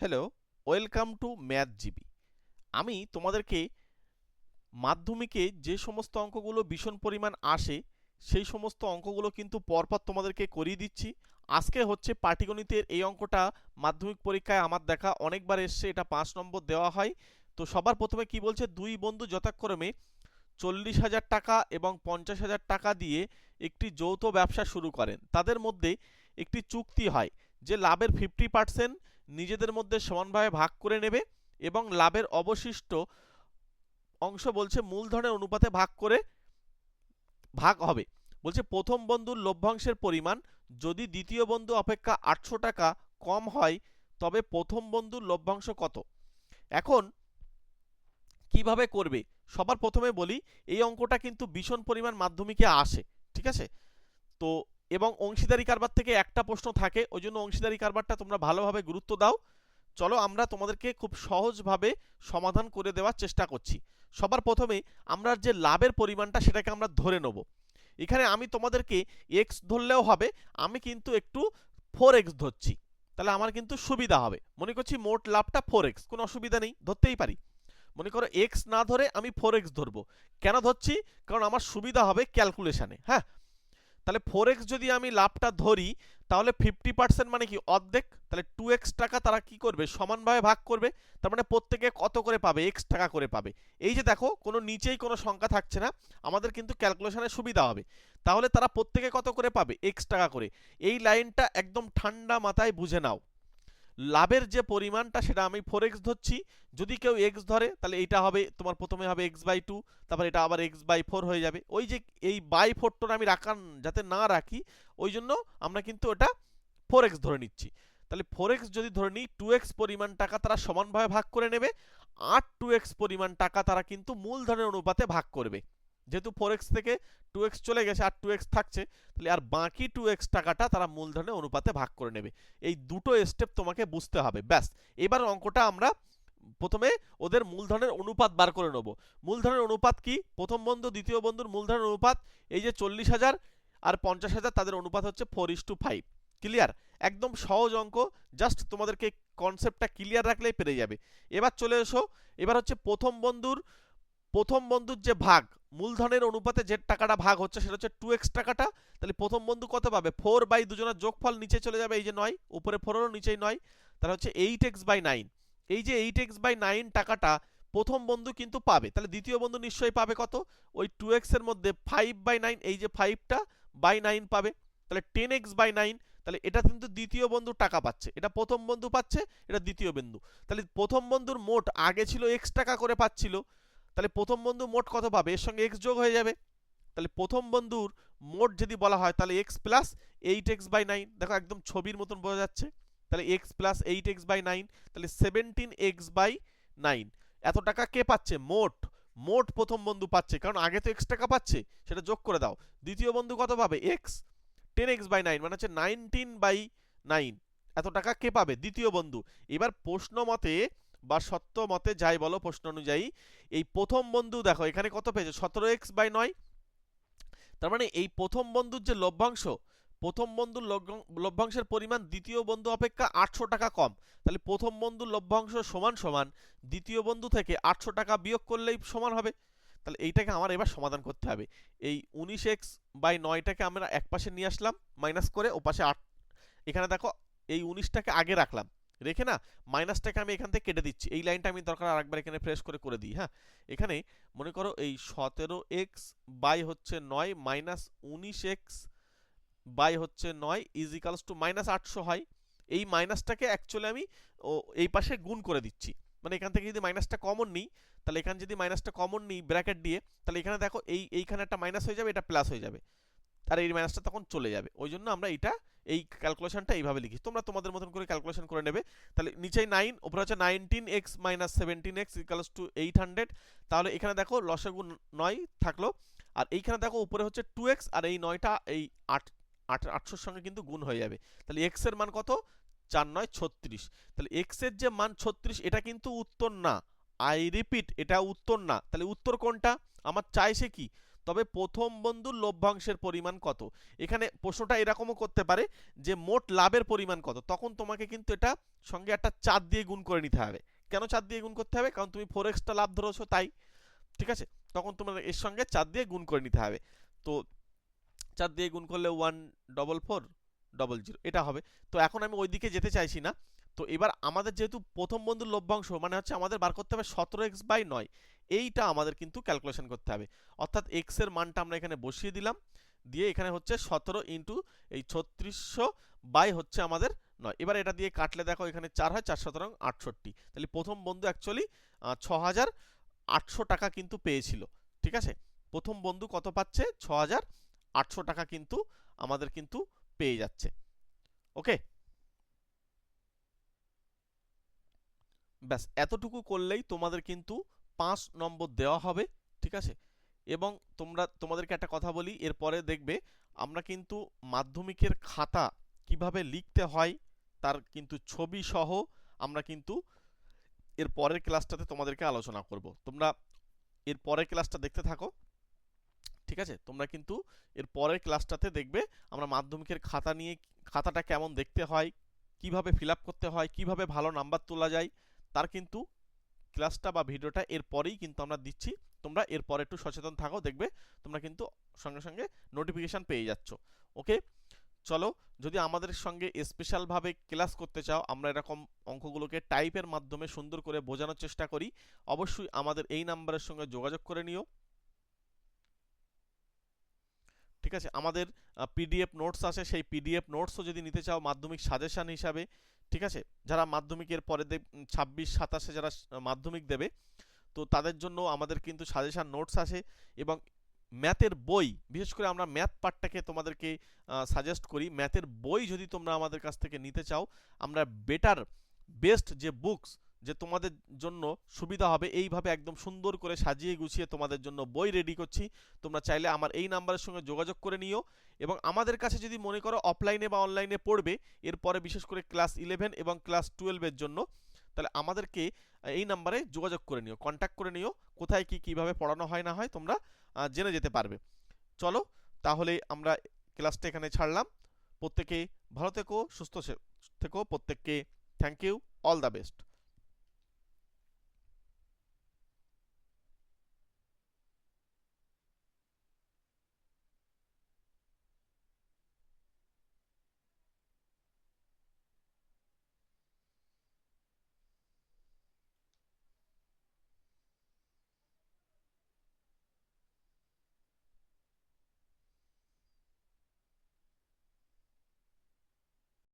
Hello, welcome to math GB. আমি তোমাদেরকে মাধ্যমিকে যে সমস্ত অঙ্কগুলো ভীষণ পরিমাণ আসে সেই সমস্ত অঙ্কগুলো কিন্তু পরপর তোমাদেরকে করিয়ে দিচ্ছি। আজকে হচ্ছে পাটিগণিতের এই অঙ্কটা মাধ্যমিক পরীক্ষায় আমার দেখা অনেকবার এসছে, এটা 5 নম্বর দেওয়া হয়। তো সবার প্রথমে কি বলছে, দুই বন্ধু যথাক্রমে 40,000 টাকা এবং 50,000 টাকা দিয়ে একটি যৌথ ব্যবসা শুরু করেন। তাদের মধ্যে একটি চুক্তি হয় যে লাভের 50% নিজেদের মধ্যে সমানভাবে ভাগ করে নেবে এবং লাভের অবশিষ্ট অংশ বলছে মূলধনের অনুপাতে ভাগ হবে। বলছে প্রথম বন্ধুর লভ্যাংশের পরিমাণ যদি দ্বিতীয় বন্ধু অপেক্ষা 800 টাকা কম হয় তবে প্রথম বন্ধুর লভ্যাংশ কত। এখন কিভাবে করবে, সবার প্রথমে বলি এই অঙ্কটা কিন্তু ভীষণ পরিমাণ মাধ্যমিকে আসে, ঠিক আছে? তো এবং অংশীদারি কারবার থেকে একটা প্রশ্ন থাকে, ওই জন্য অংশীদারি কারবারটা তোমরা ভালোভাবে গুরুত্ব দাও। চলো আমরা তোমাদেরকে খুব সহজভাবে সমাধান করে দেওয়ার চেষ্টা করছি। সবার প্রথমে আমরা যে লাভের পরিমাণটা সেটাকে আমরা ধরে নেব। এখানে আমি তোমাদেরকে এক্স ধরলেও হবে, আমি কিন্তু একটু 4x ধরছি, তাহলে আমার কিন্তু সুবিধা হবে। মনে করছি মোট লাভটা 4x, কোনো অসুবিধা নেই, ধরতেই পারি। মনে করো এক্স না ধরে আমি 4x ধরবো। কেন ধরছি? কারণ আমার সুবিধা হবে ক্যালকুলেশানে। হ্যাঁ, তাহলে 4x যদি আমি লাভটা ধরি তাহলে 50% মানে কি অর্ধেক, তাহলে 2x টাকা তারা কি করবে সমানভাবে ভাগ করবে। তার মানে প্রত্যেকে কত করে পাবে, x টাকা করে পাবে। এই যে দেখো কোনো নিচেই কোনো সংখ্যা থাকছে না, আমাদের কিন্তু ক্যালকুলেশনের সুবিধা হবে। তাহলে তারা প্রত্যেকে কত করে পাবে, x টাকা করে। এই লাইনটা একদম ঠান্ডা মাথায় বুঝে নাও। লাভের যে পরিমাণটা সেটা আমি 4x ধরছি। যদি কেউ x ধরে তাহলে এইটা হবে তোমার প্রথমে হবে x/2, তারপর এটা আবার x/4 হয়ে যাবে। ওই যে এই বাই 4টা আমি যাতে না রাখি, ওই জন্য আমরা কিন্তু ওটা 4x ধরে নিচ্ছি। তাহলে 4x যদি ধরে নিই, 2x পরিমাণ টাকা তারা সমানভাবে ভাগ করে নেবে, আর 2x পরিমাণ টাকা তারা কিন্তু মূলধনের অনুপাতে ভাগ করবে। যেহেতু 4x থেকে 2x চলে গেছে আর 2x থাকছে, তাহলে আর বাকি 2x টাকাটা তারা মূলধনের অনুপাতে ভাগ করে নেবে। এই দুটো স্টেপ তোমাকে বুঝতে হবে, ব্যাস। এবার অঙ্কটা আমরা প্রথমে ওদের মূলধনের অনুপাত বার করে নেব। মূলধনের অনুপাত কি, প্রথম বন্ধু দ্বিতীয় বন্ধুর মূলধনের অনুপাত, এই যে 40,000 আর 50,000 তাদের অনুপাত হচ্ছে 4:5। ক্লিয়ার? একদম সহজ অঙ্ক, জাস্ট তোমাদেরকে কনসেপ্টটা ক্লিয়ার রাখলেই পেরে যাবে। এবার চলে এসো, এবার হচ্ছে প্রথম বন্ধুর যে ভাগ, মূলধনের অনুপাতে যে টাকাটা ভাগ হচ্ছে সেটা হচ্ছে 2x টাকাটা। তাহলে প্রথম বন্ধু কত পাবে, 4 দুজনের যোগফল নিচে চলে যাবে, এই যে 9, উপরে 4 হলো নিচেই 9, তাহলে হচ্ছে 8x/9। এই যে 8x/9 টাকাটা প্রথম বন্ধু কিন্তু পাবে, তাহলে দ্বিতীয় বন্ধু নিশ্চয়ই পাবে কত, ওই 2x এর মধ্যে 5/9, এই যে 5টা বাই 9 পাবে, তাহলে 10x/9। তাহলে এটা কিন্তু দ্বিতীয় বন্ধু টাকা পাচ্ছে, এটা প্রথম বন্ধু পাচ্ছে, এটা দ্বিতীয় বন্ধু। তাহলে প্রথম বন্ধুর মোট আগে ছিল x টাকা করে পাচ্ছিল, তাহলে প্রথম বন্ধু মোট কত পাবে, এর সঙ্গে এক্স যোগ হয়ে যাবে। তাহলে প্রথম বন্ধুর মোট যদি বলা হয় তাহলে এক্স প্লাস 8x/9, দেখো একদম ছবির মতন বোঝা যাচ্ছে। তাহলে এক্স প্লাস 8x/9, তাহলে 17x/9। এত টাকা কে পাচ্ছে, মোট মোট প্রথম বন্ধু পাচ্ছে, কারণ আগে তো এক্স টাকা পাচ্ছে, সেটা যোগ করে দাও। দ্বিতীয় বন্ধু কত পাবে, এক্স 10x/9 মানে হচ্ছে 19/9। এত টাকা কে পাবে, দ্বিতীয় বন্ধু। এবার প্রশ্ন মতে বা সত্য মতে যাই বলো, প্রশ্ন অনুযায়ী এই প্রথম বন্ধু দেখো এখানে কত পেয়েছে, 17x/9। তার মানে এই প্রথম বন্ধুর যে লভ্যাংশ, প্রথম বন্ধুর লভ্যাংশের পরিমাণ দ্বিতীয় বন্ধু অপেক্ষা 800 টাকা কম। তাহলে প্রথম বন্ধুর লভ্যাংশ সমান সমান দ্বিতীয় বন্ধু থেকে 800 টাকা বিয়োগ করলেই সমান হবে। তাহলে এইটাকে আমার এবার সমাধান করতে হবে। এই 19x/9টাকে আমরা এক পাশে নিয়ে আসলাম মাইনাস করে, ও পাশে 8। এখানে দেখো এই 19টাকে আগে রাখলাম, রেখে না মাইনাসটাকে আমি এখান থেকে কেটে দিচ্ছি। এই লাইনটা আমি দরকার আরেকবার এখানে ফ্রেশ করে দিই। হ্যাঁ, এখানে মনে করো এই 17x বাই হচ্ছে 9 মাইনাস 19x বাই হচ্ছে 9 ইজ ইকালস টু -800 হয়। এই মাইনাসটাকে অ্যাকচুয়ালি আমি এই পাশে গুণ করে দিচ্ছি। মানে এখান থেকে যদি মাইনাসটা কমন নিই, তাহলে এখানে যদি মাইনাসটা কমন নিই ব্র্যাকেট দিয়ে, তাহলে এখানে দেখো এইখানে একটা মাইনাস হয়ে যাবে, এটা প্লাস হয়ে যাবে, আর এই মাইনাসটা তখন চলে যাবে। ওই জন্য আমরা এই ক্যালকুলেশনটা এইভাবে লিখি, তোমরা তোমাদের মতন করে ক্যালকুলেশন করে নেবে। তাহলে নিচেই 9, উপরে হচ্ছে 19x minus 17x equals to 800। তাহলে এখানে দেখো লসাগু 9 থাকলো, আর এইখানে দেখো উপরে হচ্ছে 2x, আর এই 9টা এই 800 সঙ্গে কিন্তু গুণ হয়ে যাবে। তাহলে x এর মান কত, 4 9 36। তাহলে x এর যে মান 36, এটা কিন্তু উত্তর না, আই রিপিট এটা উত্তর না। তাহলে উত্তর কোনটা আমার চাইছে কি, তবে প্রথম বন্ধুর লভ্যাংশের পরিমাণ কত। এখানে প্রশ্নটা এরকমও করতে পারে যে মোট লাভের পরিমাণ কত, তখন তোমাকে কিন্তু এটা সঙ্গে একটা 4 দিয়ে গুণ করে নিতে হবে। কেন 4 দিয়ে গুণ করতে হবে? কারণ তুমি 4x লাভ ধরেছো তাই, ঠিক আছে। তখন তোমার এর সঙ্গে 4 দিয়ে গুণ করে নিতে হবে। তো 4 দিয়ে গুণ করলে 14440 এটা হবে। তো এখন আমি ওই দিকে যেতে চাইছি না। তো এবার আমাদের যেহেতু প্রথম বন্ধুর লভ্যাংশ মানে হচ্ছে আমাদের বার করতে হবে 17x/9, এইটা আমাদের কিন্তু ক্যালকুলেশন করতে হবে। অর্থাৎ x এর মানটা আমরা এখানে বসিয়ে দিলাম, দিয়ে এখানে হচ্ছে 17 ইন্টু এই 3600 বাই হচ্ছে আমাদের 9। এবার এটা দিয়ে কাটলে দেখো এখানে 4 হয়, 4 7 68। তাহলে প্রথম বন্ধু অ্যাকচুয়ালি 6800 টাকা কিন্তু পেয়েছিল, ঠিক আছে। প্রথম বন্ধু কত পাচ্ছে? 6800 টাকা কিন্তু আমাদের কিন্তু পেয়ে যাচ্ছে। ওকে, ব্যাস এতটুকু করলেই তোমাদের কিন্তু 5 নম্বর দেওয়া হবে, ঠিক আছে। এবং তোমাদেরকে একটা কথা বলি, এরপরে দেখবে আমরা কিন্তু মাধ্যমিকের খাতা কিভাবে লিখতে হয় তার কিন্তু ছবি সহ আমরা কিন্তু এর পরের ক্লাসটাতে তোমাদেরকে আলোচনা করব। তোমরা এর পরের ক্লাসটা দেখতে থাকো, ঠিক আছে। তোমরা কিন্তু এর পরের ক্লাসটাতে দেখবে আমরা মাধ্যমিকের খাতা নিয়ে, খাতাটা কেমন দেখতে হয়, কিভাবে ফিল আপ করতে হয়, কিভাবে ভালো নাম্বার তোলা যায়, তার কিন্তু ক্লাসটা বা ভিডিওটা এর পরেই কিন্তু আমরা দিচ্ছি। তোমরা এরপরে একটু সচেতন থাকো, দেখবে তোমরা কিন্তু সঙ্গে সঙ্গে নোটিফিকেশান পেয়ে যাচ্ছ। ওকে, চলো, যদি আমাদের সঙ্গে স্পেশালভাবে ক্লাস করতে চাও, আমরা এরকম অঙ্কগুলোকে টাইপের মাধ্যমে সুন্দর করে বোঝানোর চেষ্টা করি, অবশ্যই আমাদের এই নাম্বারের সঙ্গে যোগাযোগ করে নিও, ঠিক আছে। আমাদের পিডিএফ নোটস আছে, সেই পিডিএফ নোটসও যদি নিতে চাও মাধ্যমিক সাজেশান হিসাবে, ঠিক আছে। যারা মাধ্যমিকের পরে 26-27 যারা মাধ্যমিক দেবে, তো তাদের জন্য আমাদের কিন্তু সাজেশান নোটস আছে। এবং ম্যাথের বই, বিশেষ করে আমরা ম্যাথ পার্টটাকে তোমাদেরকে সাজেস্ট করি, ম্যাথের বই যদি তোমরা আমাদের কাছ থেকে নিতে চাও, আমরা বেটার বেস্ট যে বুকস, যে তোমাদের জন্য সুবিধা হবে, এইভাবে একদম সুন্দর করে সাজিয়ে গুছিয়ে তোমাদের জন্য বই রেডি করছি। তোমরা চাইলে আমার এই নাম্বারের সঙ্গে যোগাযোগ করে নিও। এবং আমাদের কাছে যদি মনে করো অফলাইনে বা অনলাইনে পড়বে, এরপরে বিশেষ করে ক্লাস 11 এবং ক্লাস 12-এর জন্য, তাহলে আমাদেরকে এই নাম্বারে যোগাযোগ করে নিও, কন্ট্যাক্ট করে নিও, কোথায় কি কিভাবে পড়ানো হয় না হয় তোমরা জেনে যেতে পারবে। চলো, তাহলে আমরা ক্লাসটা এখানে ছাড়লাম। প্রত্যেকে ভালো থেকো, সুস্থ থেকো, প্রত্যেককে thank you, all the best.